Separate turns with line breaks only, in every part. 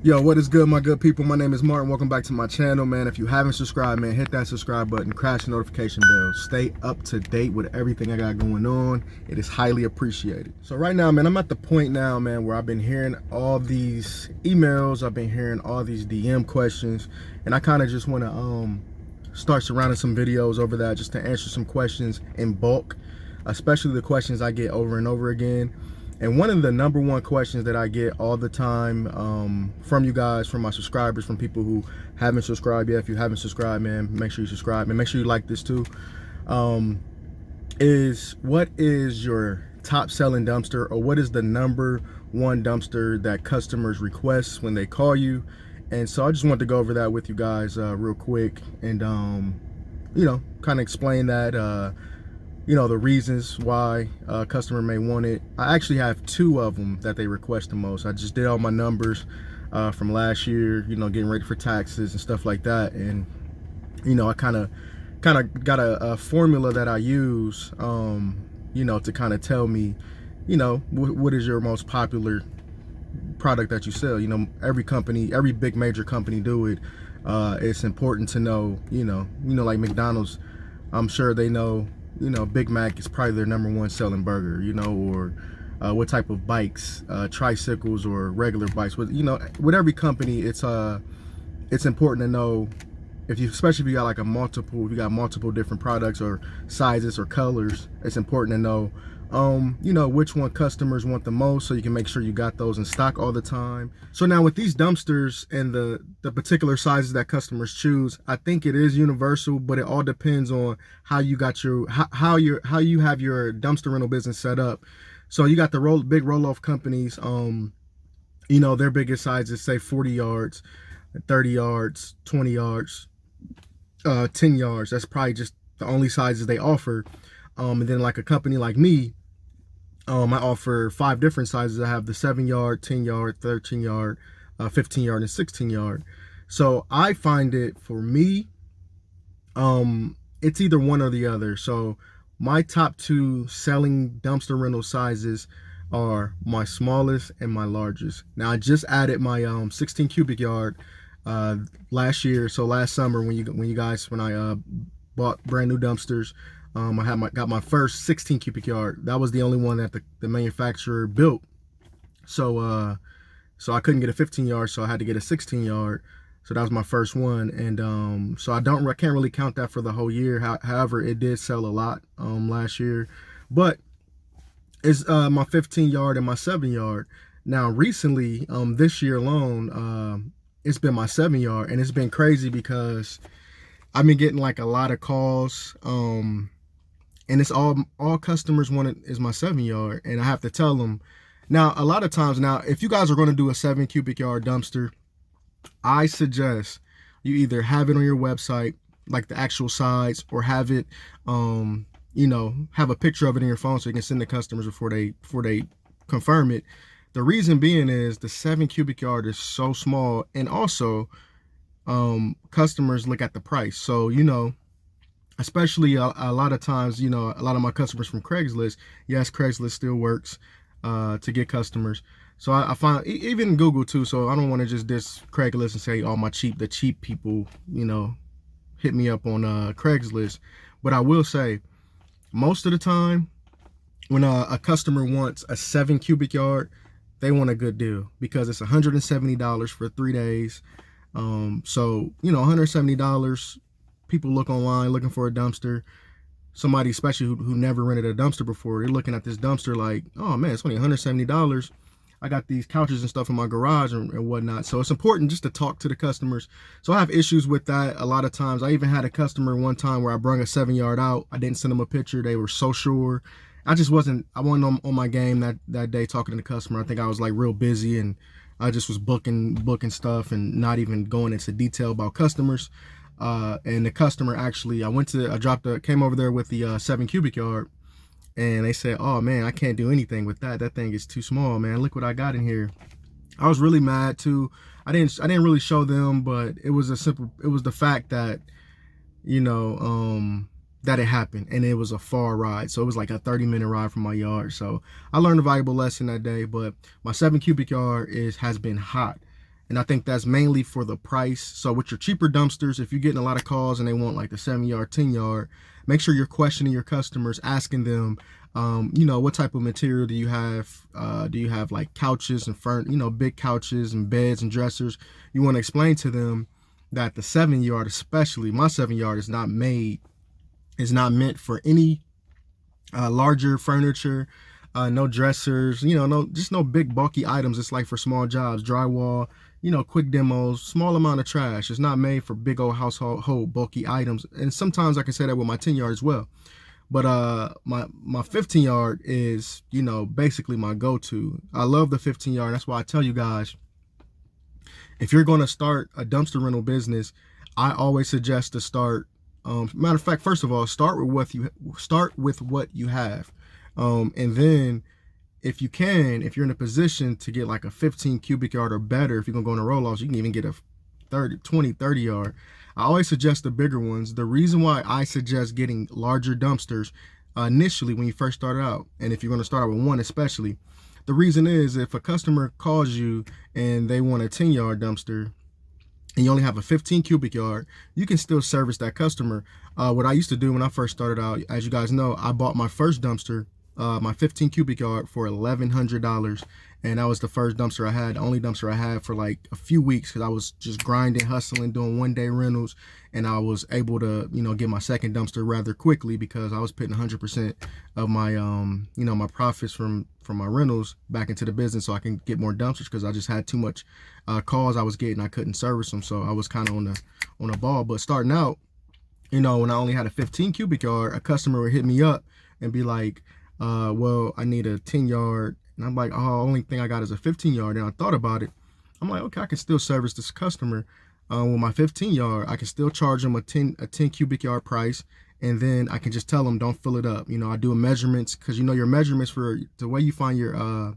Yo, what is good, my good people? My name is Martin. Welcome back to my channel, man. If you haven't subscribed, man, hit that subscribe button, crash the notification bell. Stay up to date with everything I got going on. It is highly appreciated. So right now, man, I'm at the point now, man, where I've been hearing all these emails. I've been hearing all these DM questions, and I kind of just want to start surrounding some videos over that just to answer some questions in bulk, especially the questions I get over and over again. And one of the number one questions that I get all the time from you guys, from my subscribers, from people who haven't subscribed yet. If you haven't subscribed, man, make sure you subscribe and make sure you like this too. Is what is your top selling dumpster, or what is the number one dumpster that customers request when they call you? And so I just wanted to go over that with you guys real quick and, kind of explain that, the reasons why a customer may want it. I actually have two of them that they request the most. I just did all my numbers from last year, getting ready for taxes and stuff like that. And, I kind of got a formula that I use, to kind of tell me, what is your most popular product that you sell. Every company, every big major company do it. It's important to know, like McDonald's, I'm sure they know, Big Mac is probably their number one selling burger, or what type of bikes, tricycles or regular bikes. With every company, it's important to know, especially if you got like if you got multiple different products or sizes or colors, it's important to know, which one customers want the most, so you can make sure you got those in stock all the time. So now with these dumpsters and the particular sizes that customers choose, I think it is universal, but it all depends on how you got how you have your dumpster rental business set up. So you got the big roll-off companies, their biggest sizes, say 40 yards, 30 yards, 20 yards, 10 yards. That's probably just the only sizes they offer. And then like a company like me, I offer 5 different sizes. I have the 7 yard, 10 yard, 13 yard, 15 yard, and 16 yard. So I find it, for me, it's either one or the other. So my top 2 selling dumpster rental sizes are my smallest and my largest. Now I just added my 16 cubic yard last year. So last summer when I bought brand new dumpsters, I got my first 16 cubic yard. That was the only one that the manufacturer built. So I couldn't get a 15 yard, so I had to get a 16 yard. So that was my first one. And so I can't really count that for the whole year. However, it did sell a lot last year. But it's my 15 yard and my 7 yard. Now recently, this year alone, it's been my 7 yard, and it's been crazy because I've been getting like a lot of calls, and it's all customers want it is my 7 yard, and I have to tell them. Now a lot of times, now if you guys are going to do a 7 cubic yard dumpster, I suggest you either have it on your website, like the actual size, or have it have a picture of it in your phone so you can send the customers before they confirm it. The reason being is the 7 cubic yard is so small, and also customers look at the price. So especially a lot of times, a lot of my customers from Craigslist, yes, Craigslist still works to get customers. So I find, even Google too, so I don't want to just diss Craigslist and say, oh, the cheap people, hit me up on Craigslist. But I will say, most of the time, when a customer wants a 7 cubic yard, they want a good deal, because it's $170 for 3 days. So, $170, people look online looking for a dumpster. Somebody, especially who never rented a dumpster before, they're looking at this dumpster like, oh man, it's only $170. I got these couches and stuff in my garage and whatnot. So it's important just to talk to the customers. So I have issues with that a lot of times. I even had a customer one time where I brung a 7 yard out. I didn't send them a picture. They were so sure. I wasn't on my game that day talking to the customer. I think I was like real busy, and I just was booking stuff and not even going into detail about customers. And the customer actually, came over there with the 7 cubic yard, and they said, oh man, I can't do anything with that. That thing is too small, man. Look what I got in here. I was really mad too. I didn't really show them, but it was the fact that, that it happened, and it was a far ride. So it was like a 30-minute ride from my yard. So I learned a valuable lesson that day. But my 7 cubic yard has been hot. And I think that's mainly for the price. So with your cheaper dumpsters, if you're getting a lot of calls and they want like the 7-yard, 10-yard, make sure you're questioning your customers, asking them, what type of material do you have? Do you have like couches and big couches and beds and dressers? You want to explain to them that the 7-yard, especially my 7-yard, is not meant for any larger furniture, no dressers, no big bulky items. It's like for small jobs, drywall, quick demos, small amount of trash. It's not made for big old household bulky items. And sometimes I can say that with my 10-yard as well. But my 15-yard is, basically my go-to. I love the 15-yard. That's why I tell you guys, if you're going to start a dumpster rental business, I always suggest to start. Matter of fact, first of all, start with what you have, and then if you're in a position to get like a 15 cubic yard or better, if you're gonna go on a roll-offs, you can even get a 30 yard. I always suggest the bigger ones. The reason why I suggest getting larger dumpsters initially when you first start out, and if you're going to start out with one especially, the reason is if a customer calls you and they want a 10-yard dumpster and you only have a 15 cubic yard, you can still service that customer. What I used to do when I first started out, as you guys know, I bought my first dumpster, my 15 cubic yard, for $1,100. And that was the first dumpster I had, the only dumpster I had for like a few weeks, because I was just grinding, hustling, doing 1-day rentals. And I was able to, get my second dumpster rather quickly because I was putting 100% of my, my profits from my rentals back into the business so I can get more dumpsters, because I just had too much calls I was getting. I couldn't service them. So I was kind of on the ball. But starting out, when I only had a 15 cubic yard, a customer would hit me up and be like, well, I need a 10-yard. And I'm like, oh, only thing I got is a 15-yard. And I thought about it. I'm like, okay, I can still service this customer with my 15-yard. I can still charge them a 10 cubic yard price. And then I can just tell them, don't fill it up. I do measurements, because your measurements for the way you find your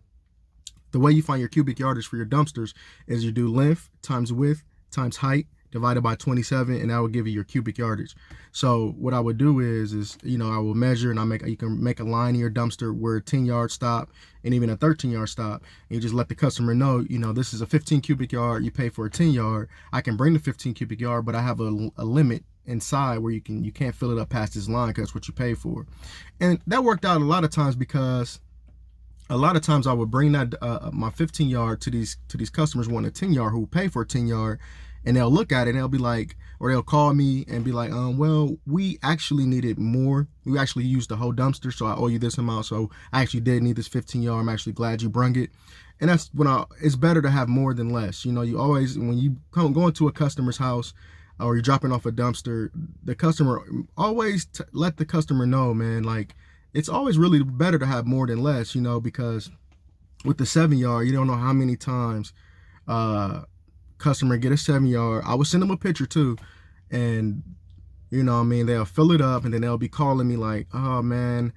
cubic yardage for your dumpsters is you do length times width times height divided by 27, and that will give you your cubic yardage. So what I would do is I will measure, and you can make a line in your dumpster where a 10-yard stop and even a 13-yard stop, and you just let the customer know, this is a 15 cubic yard, you pay for a 10-yard. I can bring the 15 cubic yard, but I have a limit inside where you can't fill it up past this line, because that's what you pay for. And that worked out a lot of times, because a lot of times I would bring that my 15-yard to these customers wanting a 10-yard who pay for a 10-yard, and they'll look at it and they'll be like, or they'll call me and be like, well, we actually needed more. We actually used the whole dumpster, so I owe you this amount. So I actually did need this 15-yard. I'm actually glad you brung it. And that's when it's better to have more than less. You always, when you go into a customer's house or you're dropping off a dumpster, the customer always let the customer know, man, like, it's always really better to have more than less, because with the 7-yard, you don't know how many times customer get a 7-yard. I would send them a picture too, and they'll fill it up, and then they'll be calling me like, oh man,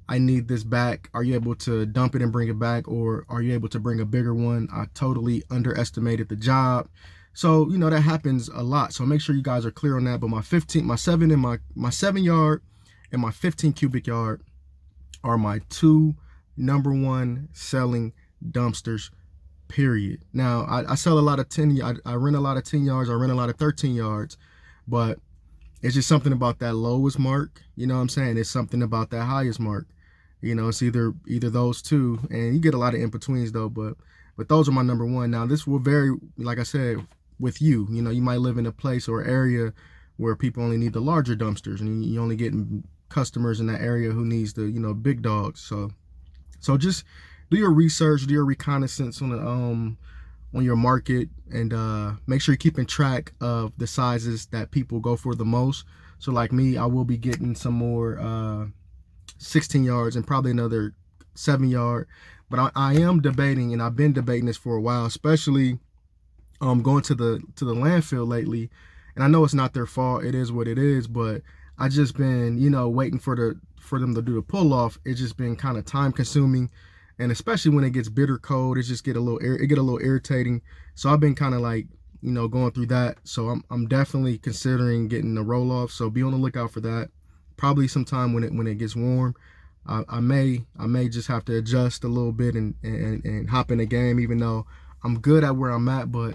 I need this back. Are you able to dump it and bring it back, or are you able to bring a bigger one? I totally underestimated the job. So that happens a lot. So make sure you guys are clear on that. But my 7-yard and my 15 cubic yard are my two number one selling dumpsters, period. Now I sell a lot of 10. I rent a lot of 10 yards. I rent a lot of 13 yards, but it's just something about that lowest mark. You know what I'm saying? It's something about that highest mark. It's either those two, and you get a lot of in-betweens though, but those are my number one. Now this will vary, like I said, with you. You might live in a place or area where people only need the larger dumpsters, and you only getting customers in that area who needs the big dogs. So just do your research, do your reconnaissance on your market, and make sure you're keeping track of the sizes that people go for the most. So like me, I will be getting some more 16 yards and probably another 7-yard. But I am debating, and I've been debating this for a while, especially going to the landfill lately. And I know it's not their fault, it is what it is, but I just been waiting for them to do the pull off. It's just been kind of time consuming, and especially when it gets bitter cold, it get a little irritating. So I've been kind of like going through that. So I'm definitely considering getting the roll off. So be on the lookout for that. Probably sometime when it gets warm. I may just have to adjust a little bit and hop in the game, even though I'm good at where I'm at. But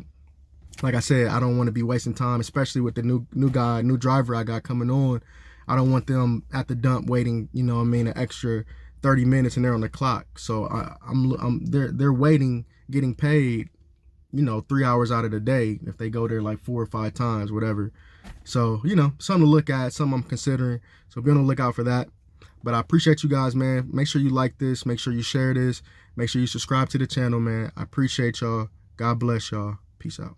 like I said, I don't want to be wasting time, especially with the new driver I got coming on. I don't want them at the dump waiting, you know what I mean, an extra 30 minutes and they're on the clock. So they're waiting, getting paid, you know, 3 hours out of the day if they go there like 4 or 5 times, whatever. So, you know, something to look at, something I'm considering. So be on the lookout for that. But I appreciate you guys, man. Make sure you like this. Make sure you share this. Make sure you subscribe to the channel, man. I appreciate y'all. God bless y'all. Peace out.